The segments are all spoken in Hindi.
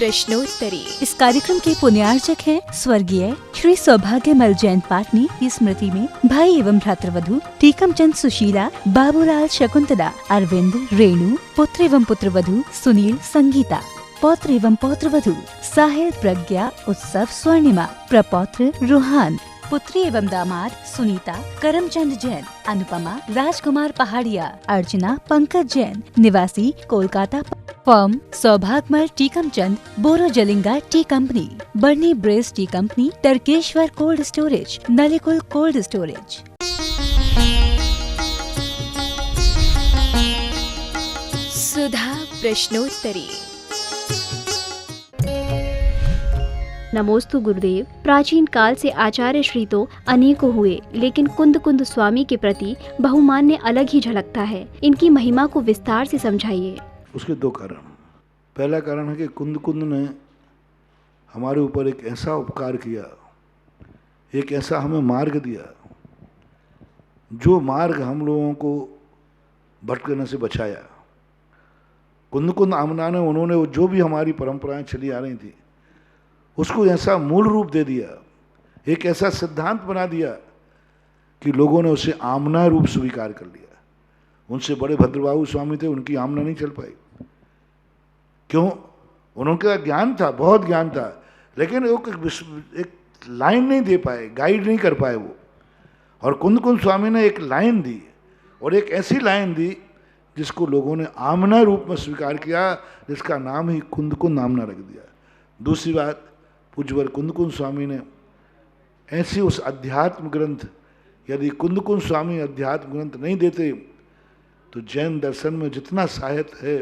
प्रश्नोत्तरी। इस कार्यक्रम के पुण्यार्चक हैं स्वर्गीय श्री सौभाग्यमल जयंत पाटनी की स्मृति में भाई एवं भ्रातृवधु टीकमचंद सुशीला, बाबूलाल शकुंतला, अरविंद, रेणु, पुत्र एवं पुत्रवधु सुनील, संगीता, पौत्र एवं पौत्रवधु साहिल, प्रज्ञा, उत्सव, स्वर्णिमा, प्रपौत्र रूहान, पुत्री एवं दामाद सुनीता, करमचंद जैन, अनुपमा, राजकुमार पहाड़िया, अर्चना, पंकज जैन, निवासी Kolkata, firm Saubhagyamal Tikamchand, Borojalinga tea company, Burnie Braes tea company, Tarakeshwar cold storage, Nalikul cold storage. सुधा प्रश्नोत्तरी। नमोस्तु गुरुदेव। प्राचीन काल से आचार्य श्री तो अनेकों हुए, लेकिन कुंद कुंद स्वामी के प्रति बहुमान्य अलग ही झलकता है। इनकी महिमा को विस्तार से समझाइए। उसके दो कारण। पहला कारण है कि कुंद कुंद ने हमारे ऊपर एक ऐसा उपकार किया, एक ऐसा हमें मार्ग दिया, जो मार्ग हम लोगों को भटकने से बचाया। कुंद कुंद आमना ने, उन्होंने जो भी हमारी परंपराएं चली आ रही थी उसको ऐसा मूल रूप दे दिया, एक ऐसा सिद्धांत बना दिया कि लोगों ने उसे आमना रूप स्वीकार कर लिया। उनसे बड़े भद्रबाहु स्वामी थे, उनकी आमना नहीं चल पाई। क्यों? उनका ज्ञान था, बहुत ज्ञान था, लेकिन एक लाइन नहीं दे पाए, गाइड नहीं कर पाए वो। और कुंद कुंद स्वामी ने एक लाइन दी, और एक ऐसी लाइन दी जिसको लोगों ने आमना रूप में स्वीकार किया, जिसका नाम ही कुंद कुंद आमना रख दिया। दूसरी बात, पूज्यवर कुंद कुंद स्वामी ने ऐसी उस अध्यात्म ग्रंथ, यदि कुंद कुंद स्वामी अध्यात्म ग्रंथ नहीं देते तो जैन दर्शन में जितना साहित्य है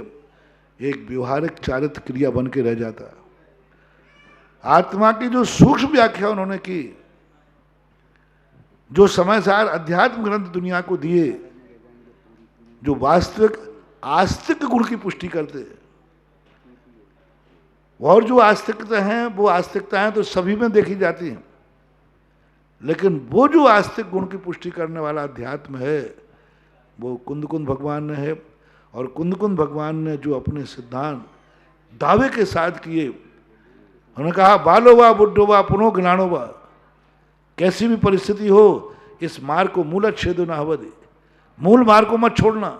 एक व्यवहारिक चारित्र क्रिया बन के रह जाता। आत्मा की जो सूक्ष्म व्याख्या उन्होंने की, जो समयसार अध्यात्म ग्रंथ दुनिया को दिए, जो वास्तविक आस्तिक गुण की पुष्टि करते हैं, और जो आस्तिकता हैं वो आस्तिकताएं तो सभी में देखी जाती हैं, लेकिन वो जो आस्तिक गुण की पुष्टि करने वाला अध्यात्म है वो कुंद कुंद भगवान ने है। और कुंद कुंद भगवान ने जो अपने सिद्धांत दावे के साथ किए, उन्होंने कहा बालो वा बुद्धो वा पुनो ज्ञानो वा, कैसी भी परिस्थिति हो इस मार्ग को मूल छेदो न हवदे, मूल मार्ग को मत छोड़ना।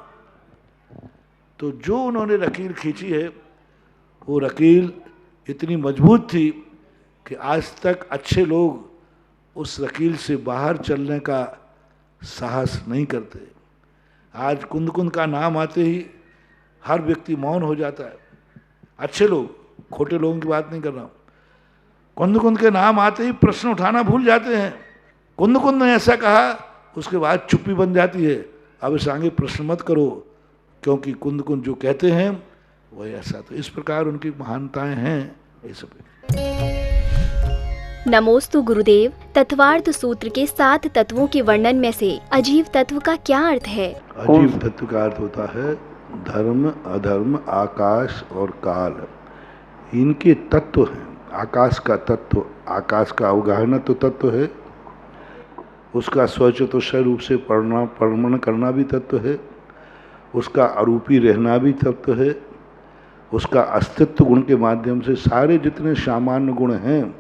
तो जो उन्होंने रकील खींची है वो रकील इतनी मजबूत थी कि आज तक अच्छे लोग उस रकील से बाहर चलने का साहस नहीं करते। आज कुंद कुंद का नाम आते ही हर व्यक्ति मौन हो जाता है। अच्छे लोग, खोटे लोगों की बात नहीं कर रहा हूँ। कुंद कुंद के नाम आते ही प्रश्न उठाना भूल जाते हैं। कुंद कुंद ने ऐसा कहा, उसके बाद चुप्पी बन जाती है, अब इस आगे प्रश्न मत करो, क्योंकि कुंद कुंद जो कहते हैं वो ऐसा। तो इस प्रकार उनकी महानताएं हैं। ये सब नमोस्तु गुरुदेव। तत्वार्थ सूत्र के 7 तत्वों के वर्णन में से अजीव तत्व का क्या अर्थ है? अजीव तत्व का अर्थ होता है धर्म, अधर्म, आकाश और काल। इनके तत्व हैं। आकाश का तत्व, आकाश का अवगाहन तो तत्व है, उसका स्वचतुष्य रूप से परिणमन करना भी तत्व है, उसका अरूपी रहना भी तत्व है, उसका अस्तित्व गुण के माध्यम से सारे जितने सामान्य गुण हैं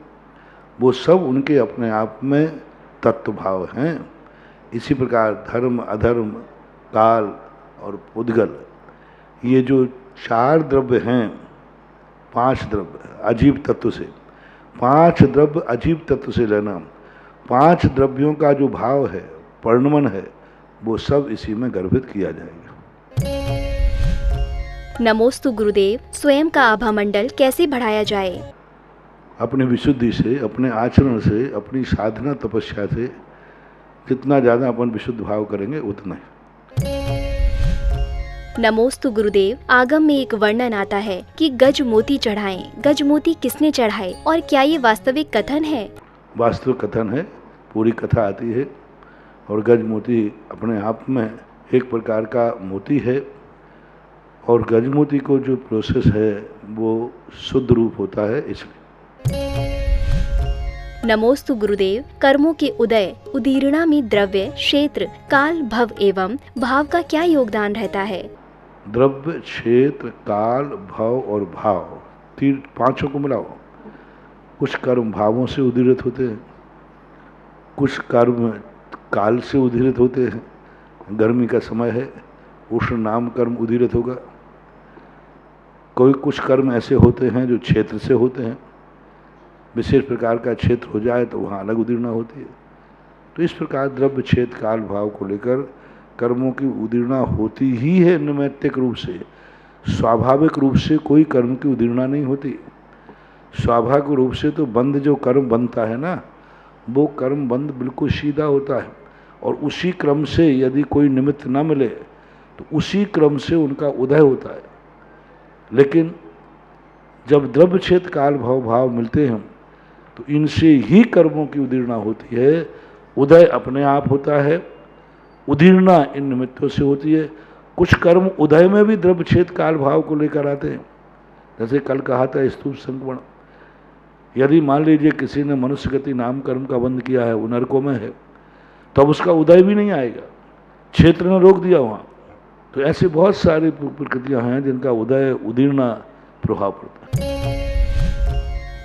वो सब उनके अपने आप में तत्व भाव हैं। इसी प्रकार धर्म, अधर्म, काल और पुद्गल, ये जो 4 द्रव्य हैं, 5 द्रव्य अजीव तत्व से, 5 द्रव्य अजीव तत्व से लेना, 5 द्रव्यों का जो भाव है, परिणमन है, वो सब इसी में गर्भित किया जाएगा। नमोस्तु गुरुदेव। स्वयं का आभा मंडल कैसे बढ़ाया जाए? अपने विशुद्धि से, अपने आचरण से, अपनी साधना तपस्या से जितना ज़्यादा अपन विशुद्ध भाव करेंगे उतना ही। नमोस्तु गुरुदेव। आगम में एक वर्णन आता है कि गज मोती चढ़ाएं। गज मोती किसने चढ़ाए और क्या ये वास्तविक कथन है? वास्तविक कथन है, पूरी कथा आती है। और गज मोती अपने आप में एक प्रकार का मोती है, और गज मोती को जो प्रोसेस है वो शुद्ध रूप होता है, इसलिए। नमोस्तु गुरुदेव। कर्मों के उदय उदीर्णा में द्रव्य, क्षेत्र, काल, भव एवं भाव का क्या योगदान रहता है? द्रव्य, क्षेत्र, काल, भव और भाव पांचों को मिलाओ। कुछ कर्म भावों से उदीरित होते हैं, कुछ कर्म काल से उदीरित होते हैं। गर्मी का समय है, उष्ण नाम कर्म उदीरित होगा। कुछ कर्म ऐसे होते हैं जो क्षेत्र से होते हैं, विशेष प्रकार का क्षेत्र हो जाए तो वहाँ अलग उदीर्णा होती है। तो इस प्रकार द्रव्य क्षेत्र काल भाव को लेकर कर्मों की उदीर्णा होती ही है नैमित्तिक रूप से। स्वाभाविक रूप से कोई कर्म की उदीर्णा नहीं होती। स्वाभाविक रूप से तो बंध जो कर्म बनता है ना, वो कर्म बंध बिल्कुल सीधा होता है, और उसी क्रम से यदि कोई निमित्त न मिले तो उसी क्रम से उनका उदय होता है। लेकिन जब द्रव्य क्षेत्र काल भाव मिलते हैं तो इनसे ही कर्मों की उदीर्णा होती है। उदय अपने आप होता है, उदीर्णा इन निमित्तों से होती है। कुछ कर्म उदय में भी द्रव्य क्षेत्र काल भाव को लेकर आते हैं। जैसे कल कहा था स्तूप संक्रमण, यदि मान लीजिए किसी ने मनुष्य गति नाम कर्म का बंध किया है, वो नरकों में है, तब उसका उदय भी नहीं आएगा, क्षेत्र ने रोक दिया वहाँ। तो ऐसे बहुत सारी प्रकृतियाँ हैं जिनका उदय उदीर्णा प्रभाव पड़ता है।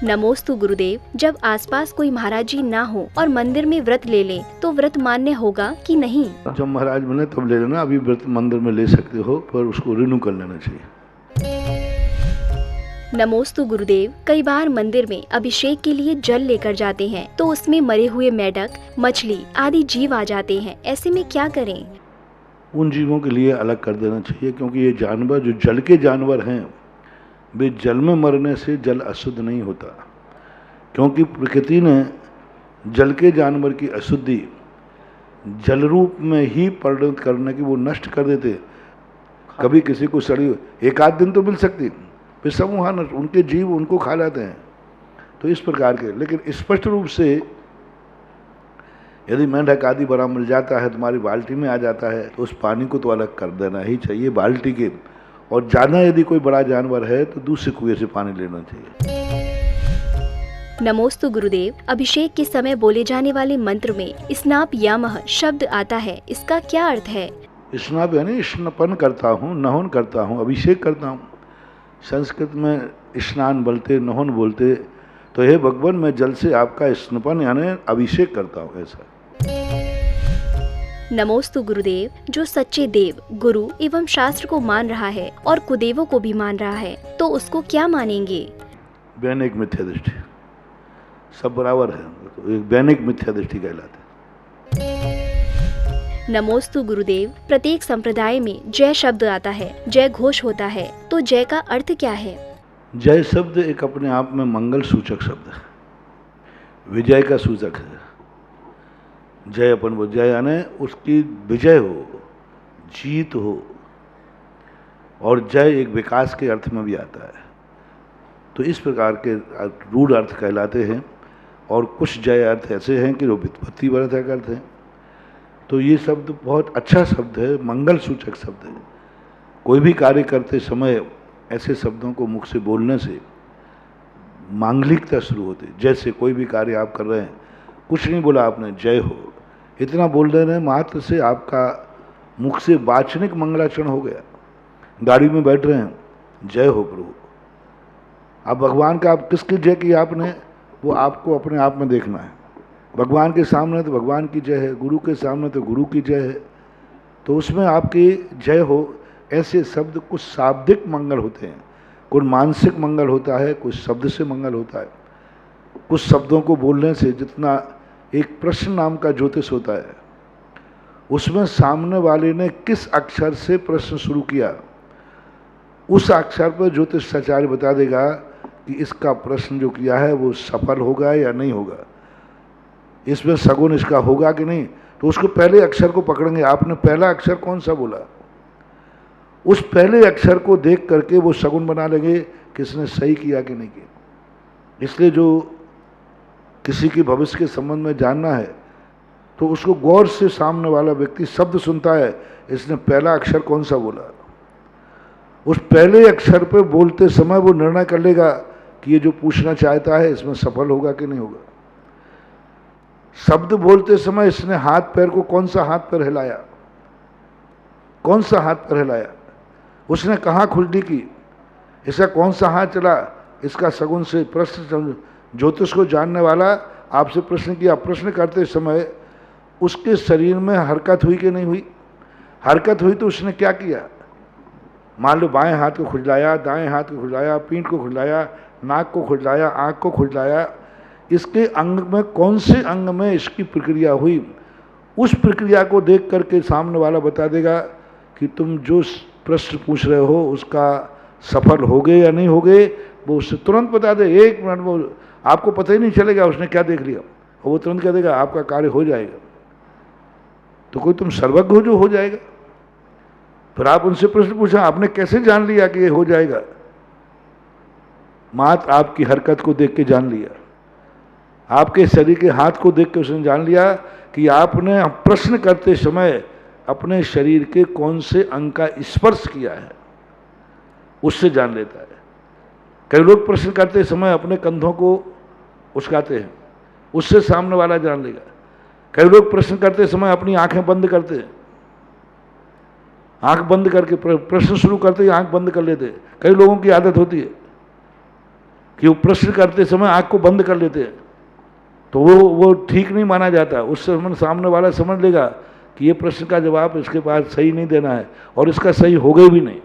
नमोस्तु गुरुदेव, जब आसपास कोई महाराज जी ना हो और मंदिर में व्रत ले लें तो व्रत मान्य होगा कि नहीं? जब महाराज मिले तब ले लेना, अभी व्रत मंदिर में ले सकते हो, पर उसको रिन्यू कर लेना चाहिए। नमोस्तु गुरुदेव, कई बार मंदिर में अभिषेक के लिए जल लेकर जाते हैं तो उसमें मरे हुए मेढक, मछली आदि जीव आ जाते हैं, ऐसे में क्या करें? उन जीवों के लिए अलग कर देना चाहिए, क्योंकि ये जानवर जो जल के जानवर हैं, वे जल में मरने से जल अशुद्ध नहीं होता। क्योंकि प्रकृति ने जल के जानवर की अशुद्धि जल रूप में ही परिणत करने की वो नष्ट कर देते। कभी किसी को सड़ी एक आध दिन तो मिल सकती, फिर सब वहाँ उनके जीव उनको खा जाते हैं। तो इस प्रकार के, लेकिन स्पष्ट रूप से यदि मेंढक आदि बड़ा मिल जाता है, तुम्हारी बाल्टी में आ जाता है, तो उस पानी को तो अलग कर देना ही चाहिए बाल्टी के। और ज़्यादा यदि कोई बड़ा जानवर है तो दूसरे कुएं से पानी लेना चाहिए। नमोस्तु गुरुदेव, अभिषेक के समय बोले जाने वाले मंत्र में स्नाप यामः शब्द आता है, इसका क्या अर्थ है? स्नाप यानी स्नपन करता हूँ, नहन करता हूँ, अभिषेक करता हूँ। संस्कृत में स्नान बोलते, नहन बोलते। तो हे भगवान, मैं जल से आपका स्नपन यानी अभिषेक करता हूँ, ऐसा। नमोस्तु गुरुदेव, जो सच्चे देव, गुरु एवं शास्त्र को मान रहा है और कुदेवों को भी मान रहा है, तो उसको क्या मानेंगे? वैनिक मिथ्या दृष्टि, सब बराबर है, तो एक वैनिक मिथ्या दृष्टि कहलाते हैं। नमोस्तु गुरुदेव, प्रत्येक संप्रदाय में जय शब्द आता है, जय घोष होता है, तो जय का अर्थ क्या है? जय शब्द एक अपने आप में मंगल सूचक शब्द है, विजय का सूचक है। जय अपन वो जय यानी उसकी विजय हो, जीत हो। और जय एक विकास के अर्थ में भी आता है। तो इस प्रकार के रूढ़ अर्थ कहलाते हैं। और कुछ जय अर्थ ऐसे हैं कि जो वित्पत्ति वर्धक अर्थ हैं। तो ये शब्द बहुत अच्छा शब्द है, मंगल सूचक शब्द है। कोई भी कार्य करते समय ऐसे शब्दों को मुख से बोलने से मांगलिकता शुरू होती है। जैसे कोई भी कार्य आप कर रहे हैं, कुछ नहीं बोला आपने, जय हो, इतना बोल देने मात्र से आपका मुख से वाचनिक मंगलाचरण हो गया। गाड़ी में बैठ रहे हैं, जय हो प्रभु। अब भगवान का आप किसकी जय की आपने, वो आपको अपने आप में देखना है। भगवान के सामने तो भगवान की जय है, गुरु के सामने तो गुरु की जय है। तो उसमें आपकी जय हो। ऐसे शब्द कुछ शाब्दिक मंगल होते हैं, कुछ मानसिक मंगल होता है, कुछ शब्द से मंगल होता है। कुछ शब्दों को बोलने से, जितना एक प्रश्न नाम का ज्योतिष होता है, उसमें सामने वाले ने किस अक्षर से प्रश्न शुरू किया, उस अक्षर पर ज्योतिषाचार्य बता देगा कि इसका प्रश्न जो किया है वो सफल होगा या नहीं होगा, इसमें सगुन इसका होगा कि नहीं। तो उसको पहले अक्षर को पकड़ेंगे, आपने पहला अक्षर कौन सा बोला, उस पहले अक्षर को देख करके वो सगुन बना लेंगे किसने सही किया कि नहीं किया। इसलिए जो किसी की भविष्य के संबंध में जानना है तो उसको गौर से सामने वाला व्यक्ति शब्द सुनता है, इसने पहला अक्षर कौन सा बोला, उस पहले अक्षर पे बोलते समय वो निर्णय कर लेगा कि ये जो पूछना चाहता है इसमें सफल होगा कि नहीं होगा। शब्द बोलते समय इसने हाथ पैर को कौन सा हाथ पैर हिलाया, उसने कहाँ खुजली की, इसका कौन सा हाथ चला, इसका सगुन से प्रश्न ज्योतिष को जानने वाला आपसे प्रश्न किया, प्रश्न करते समय उसके शरीर में हरकत हुई कि नहीं हुई? हरकत हुई तो उसने क्या किया? मान लो बाएं हाथ को खुजलाया, दाएं हाथ को खुजलाया, पीठ को खुजलाया, नाक को खुजलाया, आँख को खुजलाया, इसके अंग में कौन से अंग में इसकी प्रक्रिया हुई, उस प्रक्रिया को देख करके सामने वाला बता देगा कि तुम जो प्रश्न पूछ रहे हो उसका सफल हो गए या नहीं हो गए, वो उससे तुरंत बता दे। 1 मिनट में आपको पता ही नहीं चलेगा उसने क्या देख लिया, और वो तुरंत कह देगा आपका कार्य हो जाएगा। तो कोई तुम सर्वज्ञ हो जो हो जाएगा? फिर आप उनसे प्रश्न पूछा, आपने कैसे जान लिया कि ये हो जाएगा? मात्र आपकी हरकत को देख के जान लिया, आपके शरीर के हाथ को देख के उसने जान लिया कि आपने प्रश्न करते समय अपने शरीर के कौन से अंग का स्पर्श किया है, उससे जान लेता है। कई लोग प्रश्न करते समय अपने कंधों को उचकाते हैं, उससे सामने वाला जान लेगा। कई लोग प्रश्न करते समय अपनी आंखें बंद करते हैं, आंख बंद करके प्रश्न शुरू करते ही आंख बंद कर लेते हैं। कई लोगों की आदत होती है कि वो प्रश्न करते समय आंख को बंद कर लेते हैं, तो वो ठीक नहीं माना जाता। उससे सामने वाला समझ लेगा कि ये प्रश्न का जवाब इसके पास सही नहीं देना है और इसका सही हो गए भी नहीं।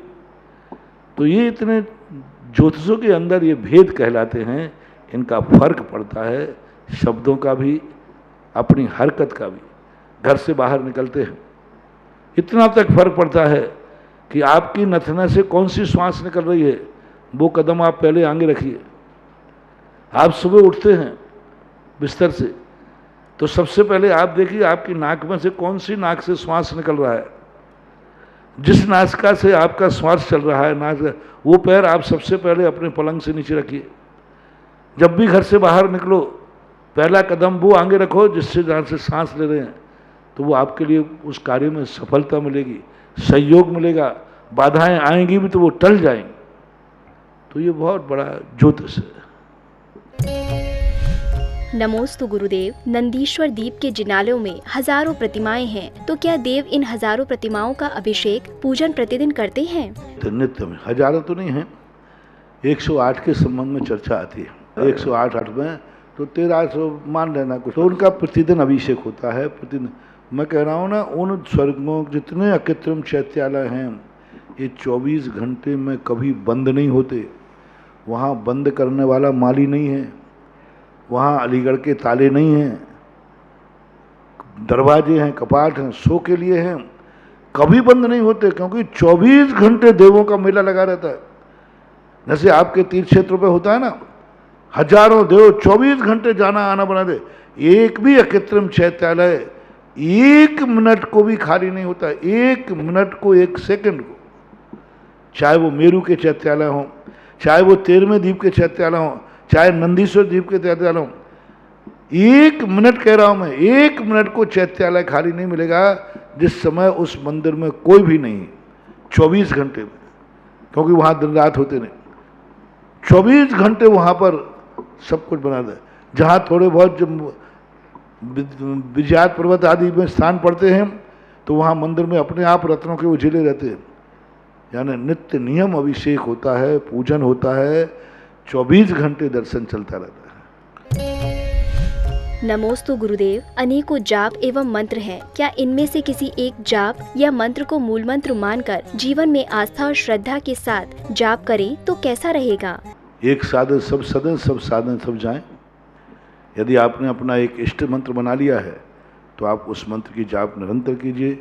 तो ये इतने ज्योतिषों के अंदर ये भेद कहलाते हैं, इनका फर्क पड़ता है शब्दों का भी, अपनी हरकत का भी। घर से बाहर निकलते हैं इतना तक फर्क पड़ता है कि आपकी नथने से कौन सी श्वास निकल रही है, वो कदम आप पहले आगे रखिए। आप सुबह उठते हैं बिस्तर से तो सबसे पहले आप देखिए आपकी नाक में से कौन सी नाक से श्वास निकल रहा है। जिस नासिका से आपका श्वास चल रहा है नाक, वो पैर आप सबसे पहले अपने पलंग से नीचे रखिए। जब भी घर से बाहर निकलो पहला कदम वो आगे रखो जिससे जहाँ से सांस ले रहे हैं, तो वो आपके लिए उस कार्य में सफलता मिलेगी, सहयोग मिलेगा। बाधाएं आएंगी भी तो वो टल जाएंगी। तो ये बहुत बड़ा ज्योतिष है। नमोस्तु गुरुदेव। नंदीश्वर द्वीप के जिनालयों में हजारों प्रतिमाएं हैं, तो क्या देव इन हजारों प्रतिमाओं का अभिषेक पूजन प्रतिदिन करते हैं? तो नित्य में हजारों तो नहीं है, 108 के संबंध में चर्चा आती है। 108 में तो 1300 मान लेना कुछ, तो उनका प्रतिदिन अभिषेक होता है प्रतिदिन। मैं कह रहा हूँ ना, उन स्वर्गों जितने अकृत्रिम चैत्यालय हैं ये 24 घंटे में कभी बंद नहीं होते। वहाँ बंद करने वाला माली नहीं है, वहाँ अलीगढ़ के ताले नहीं हैं, दरवाजे हैं, कपाट हैं, शो के लिए हैं, कभी बंद नहीं होते, क्योंकि 24 घंटे देवों का मेला लगा रहता है। जैसे आपके तीर्थ क्षेत्रों पे होता है ना, हजारों देव 24 घंटे जाना आना बना दे। एक भी अकृत्रिम चैत्यालय 1 मिनट को भी खाली नहीं होता, 1 मिनट को, 1 सेकंड को। चाहे वो मेरू के चैत्यालय हों, चाहे वो 13वें द्वीप के चैत्यालय हों, चाहे नंदीश्वर द्वीप के चैत्यालय हों, 1 मिनट कह रहा हूं मैं, 1 मिनट को चैत्यालय खाली नहीं मिलेगा जिस समय उस मंदिर में कोई भी नहीं, 24 घंटे में, क्योंकि वहाँ दिन रात होते नहीं, 24 घंटे वहाँ पर सब कुछ बना दे। जहाँ थोड़े बहुत जब विजयात पर्वत आदि में स्थान पड़ते हैं तो वहाँ मंदिर में अपने आप रत्नों के उजिले रहते हैं। यानी नित्य नियम अभिषेक होता है, पूजन होता है, 24 घंटे दर्शन चलता रहता है। नमोस्तु गुरुदेव। अनेकों जाप एवं मंत्र हैं, क्या इनमें से किसी एक जाप या मंत्र को मूल मंत्र मानकर जीवन में आस्था और श्रद्धा के साथ जाप करें तो कैसा रहेगा? एक साधन सब सदन, सब साधन सब जाएं। यदि आपने अपना एक इष्ट मंत्र बना लिया है तो आप उस मंत्र की जाप निरंतर कीजिए,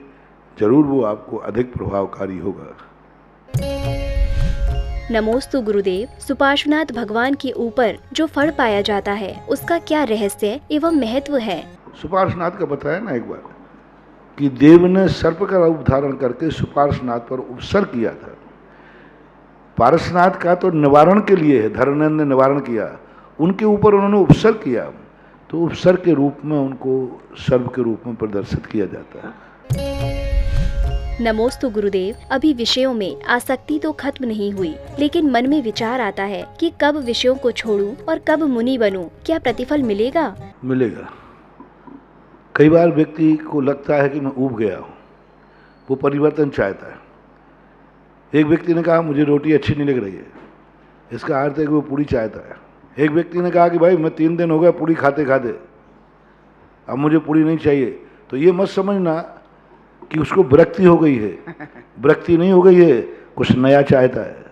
जरूर वो आपको अधिक प्रभावकारी होगा। नमोस्तु गुरुदेव। सुपार्श्वनाथ भगवान के ऊपर जो फल पाया जाता है उसका क्या रहस्य एवं महत्व है? सुपार्श्वनाथ का बताया ना एक बार कि देव ने सर्प का रूप धारण करके सुपार्श्वनाथ पर उपसर्ग किया था। पारसनाथ का तो निवारण के लिए है, धर्मनंद ने निवारण किया, उनके ऊपर उन्होंने उपसर्ग किया, तो उपसर्ग के रूप में उनको सर्प के रूप में प्रदर्शित किया जाता है। नमोस्तु गुरुदेव। अभी विषयों में आसक्ति तो खत्म नहीं हुई, लेकिन मन में विचार आता है कि कब विषयों को छोड़ूं और कब मुनि बनूं, क्या प्रतिफल मिलेगा? मिलेगा। कई बार व्यक्ति को लगता है कि मैं ऊब गया हूँ, वो परिवर्तन चाहता है। एक व्यक्ति ने कहा मुझे रोटी अच्छी नहीं लग रही है, इसका अर्थ है कि वो पूरी चाहता है। एक व्यक्ति ने कहा कि भाई मैं 3 दिन हो गए पूरी खाते खाते, अब मुझे पूरी नहीं चाहिए, तो ये मत समझना कि उसको विरक्ति हो गई है। विरक्ति नहीं हो गई है, कुछ नया चाहता है।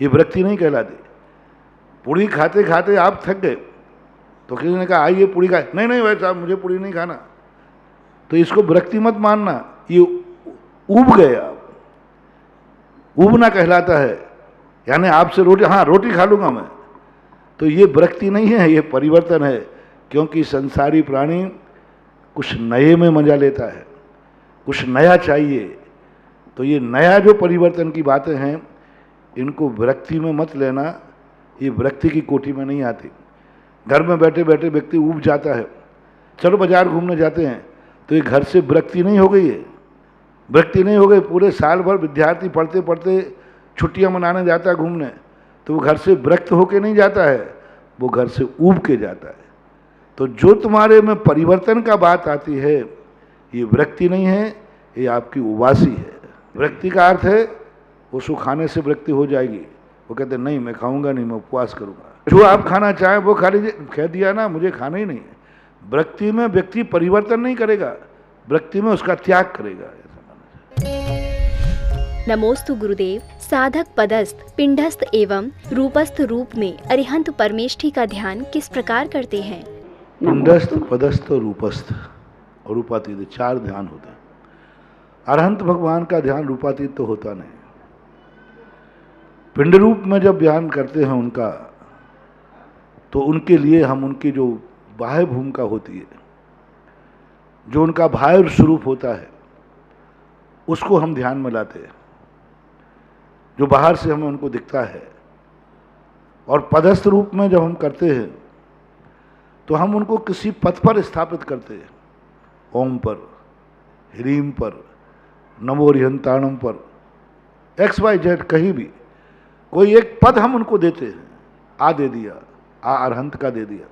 ये विरक्ति नहीं कहलाती। पूरी खाते खाते आप थक गए तो किसी ने कहा आइए पूरी खाए, नहीं नहीं भाई साहब मुझे पूरी नहीं खाना, तो इसको विरक्ति मत मानना, ये ऊब गए आप। ऊबना कहलाता है, यानी आपसे रोटी, हाँ रोटी खा लूँगा मैं, तो ये विरक्ति नहीं है, ये परिवर्तन है। क्योंकि संसारी प्राणी कुछ नए में मजा लेता है, कुछ नया चाहिए। तो ये नया जो परिवर्तन की बातें हैं, इनको विरक्ति में मत लेना, ये विरक्ति की कोटि में नहीं आती। घर में बैठे बैठे व्यक्ति ऊब जाता है, चलो बाजार घूमने जाते हैं, तो ये घर से विरक्ति नहीं हो गई है। विरक्ति नहीं हो गई। पूरे साल भर विद्यार्थी पढ़ते पढ़ते छुट्टियां मनाने जाता है घूमने, तो वो घर से विरक्त होके नहीं जाता है, वो घर से ऊब के जाता है। तो जो तुम्हारे में परिवर्तन का बात आती है, ये विरक्ति नहीं है, ये आपकी उबासी है। विरक्ति का अर्थ है उसको खाने से विरक्ति हो जाएगी, वो कहते नहीं मैं खाऊंगा नहीं, मैं उपवास करूंगा। जो आप खाना चाहें वो खा लीजिए, कह दिया ना मुझे खाना ही नहीं है। विरक्ति में व्यक्ति परिवर्तन नहीं करेगा, विरक्ति में उसका त्याग करेगा। नमोस्तु गुरुदेव। साधक पदस्थ, पिंडस्थ एवं रूपस्थ रूप में अरिहंत परमेष्ठी का ध्यान किस प्रकार करते हैं? पिंडस्थ, पदस्थ, रूपस्थ और रूपातीत 4 ध्यान होते हैं। अरहंत भगवान का ध्यान रूपातीत तो होता नहीं। पिंड रूप में जब ध्यान करते हैं उनका, तो उनके लिए हम उनकी जो बाह्य भूमिका होती है, जो उनका बाह्य स्वरूप होता है, उसको हम ध्यान में लाते हैं, जो बाहर से हमें उनको दिखता है। और पदस्थ रूप में जब हम करते हैं तो हम उनको किसी पथ पर स्थापित करते हैं, ओम पर, ह्रीम पर, नमो रिहंताणम पर, XYZ कहीं भी कोई एक पद हम उनको देते हैं। आ दे दिया, आ अरहंत का दे दिया।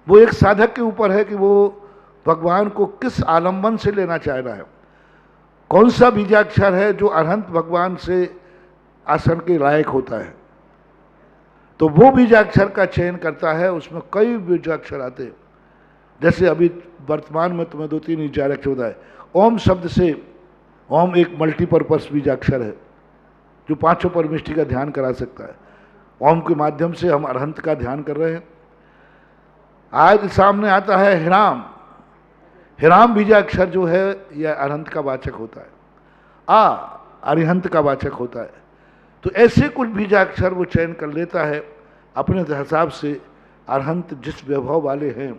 वो एक साधक के ऊपर है कि वो भगवान को किस आलंबन से लेना चाह रहा है, कौन सा बीजाक्षर है जो अरहंत भगवान से आसन के लायक होता है, तो वो बीजाक्षर का चयन करता है। उसमें कई बीजाक्षर आते हैं, जैसे अभी वर्तमान में तुम्हें 2-3 बीजाक्षर बताए। ओम शब्द से, ओम एक मल्टीपर्पस बीजाक्षर है जो 5 परमेष्ठी का ध्यान करा सकता है। ओम के माध्यम से हम अरहंत का ध्यान कर रहे हैं। आज सामने आता है हिराम। हिराम बीजाक्षर जो है यह अरहंत का वाचक होता है, आ अरिहंत का वाचक होता है। तो ऐसे कुछ बीजाक्षर वो चयन कर लेता है अपने हिसाब से। अरहंत जिस वैभव वाले हैं,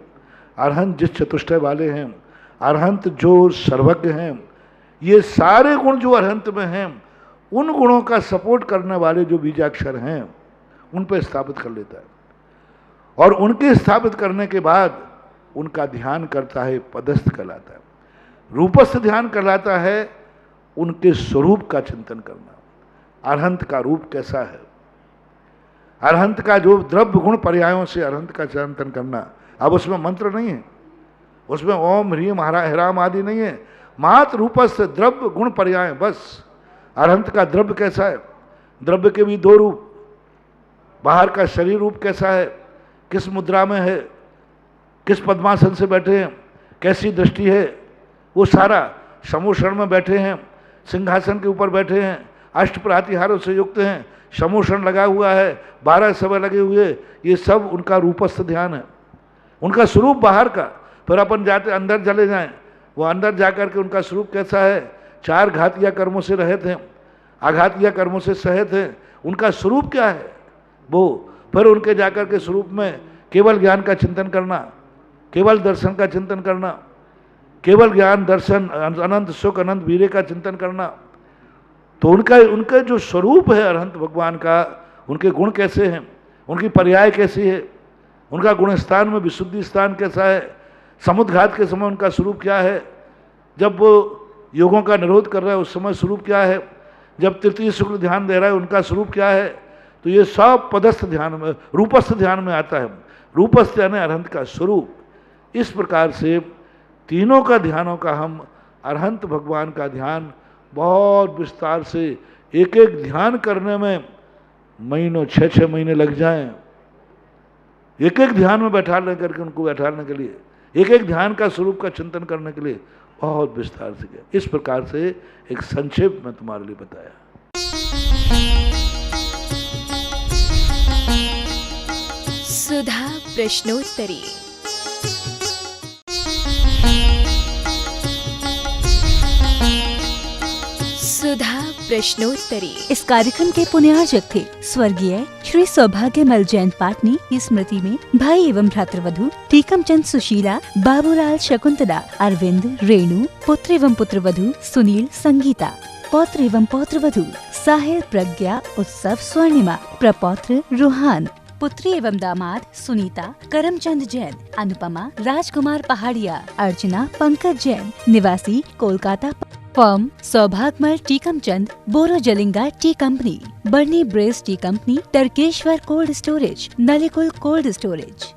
अरहंत जिस चतुष्टय वाले हैं, अरहंत जो सर्वज्ञ हैं, ये सारे गुण जो अरहंत में हैं, उन गुणों का सपोर्ट करने वाले जो बीजाक्षर हैं उन पर स्थापित कर लेता है। और उनके स्थापित करने के बाद उनका ध्यान करता है, पदस्थ कहलाता है। रूपस्थ ध्यान कहलाता है उनके स्वरूप का चिंतन करना। अरहंत का रूप कैसा है, अरहंत का जो द्रव्य गुण पर्यायों से अरहंत का चिंतन करना। अब उसमें मंत्र नहीं है, उसमें ओम ह्रीम हिराम आदि नहीं है, मात्र रूपस्थ द्रव्य गुण पर्याय बस। अरहंत का द्रव्य कैसा है, द्रव्य के भी 2 रूप, बाहर का शरीर रूप कैसा है, किस मुद्रा में है, किस पद्मासन से बैठे हैं, कैसी दृष्टि है, वो सारा। समूषण में बैठे हैं, सिंहासन के ऊपर बैठे हैं, अष्ट प्रातिहारों से युक्त हैं, समूषण लगा हुआ है, 12 सवय लगे हुए, ये सब उनका रूपस्थ ध्यान है। उनका स्वरूप बाहर का। फिर अपन जाते अंदर चले जाएं, वो अंदर जाकर के उनका स्वरूप कैसा है, 4 घातिया कर्मों से रहित हैं, आघातिया कर्मों से सहित हैं, उनका स्वरूप क्या है वो। फिर उनके जाकर के स्वरूप में केवल ज्ञान का चिंतन करना, केवल दर्शन का चिंतन करना, केवल ज्ञान दर्शन अनंत सुख अनंत वीर्य का चिंतन करना। तो उनका जो स्वरूप है अरहंत भगवान का, उनके गुण कैसे हैं, उनकी पर्याय कैसी है, उनका गुण स्थान में विशुद्धि स्थान कैसा है, समुद्घात के समय उनका स्वरूप क्या है, जब वो योगों का निरोध कर रहा है उस समय स्वरूप क्या है, जब तृतीय शुक्ल ध्यान दे रहा है उनका स्वरूप क्या है। तो ये सब पदस्थ ध्यान में, रूपस्थ ध्यान में आता है। रूपस्थ यानी अरहंत का स्वरूप। इस प्रकार से तीनों का ध्यानों का हम अरहंत भगवान का ध्यान बहुत विस्तार से एक एक ध्यान करने में महीनों 6-6 महीने लग जाएं एक एक ध्यान में बैठाने करके उनको बैठाने के लिए, एक एक ध्यान का स्वरूप का चिंतन करने के लिए बहुत विस्तार से किया। इस प्रकार से एक संक्षेप में तुम्हारे लिए बताया। सुधा प्रश्नोत्तरी। सुधा प्रश्नोत्तरी। इस कार्यक्रम के पुण्यार्जक थे स्वर्गीय श्री सौभाग्यमल जैन पाटनी की स्मृति में भाई एवं भ्रातृवधु टीकमचंद सुशीला, बाबूलाल शकुंतला, अरविंद, रेणु, पुत्र एवं पुत्रवधु सुनील, संगीता, पौत्र एवं पौत्रवधु साहिल, प्रज्ञा, उत्सव, स्वर्णिमा, प्रपौत्र रुहान, पुत्री एवं दामाद सुनीता, करमचंद जैन, अनुपमा, राजकुमार पहाड़िया, अर्चना, पंकज जैन, निवासी Kolkata, firm Saubhagyamal Tikamchand, Borojalinga tea company, Burnie Braes tea company, Tarakeshwar cold storage, Nalikul cold storage.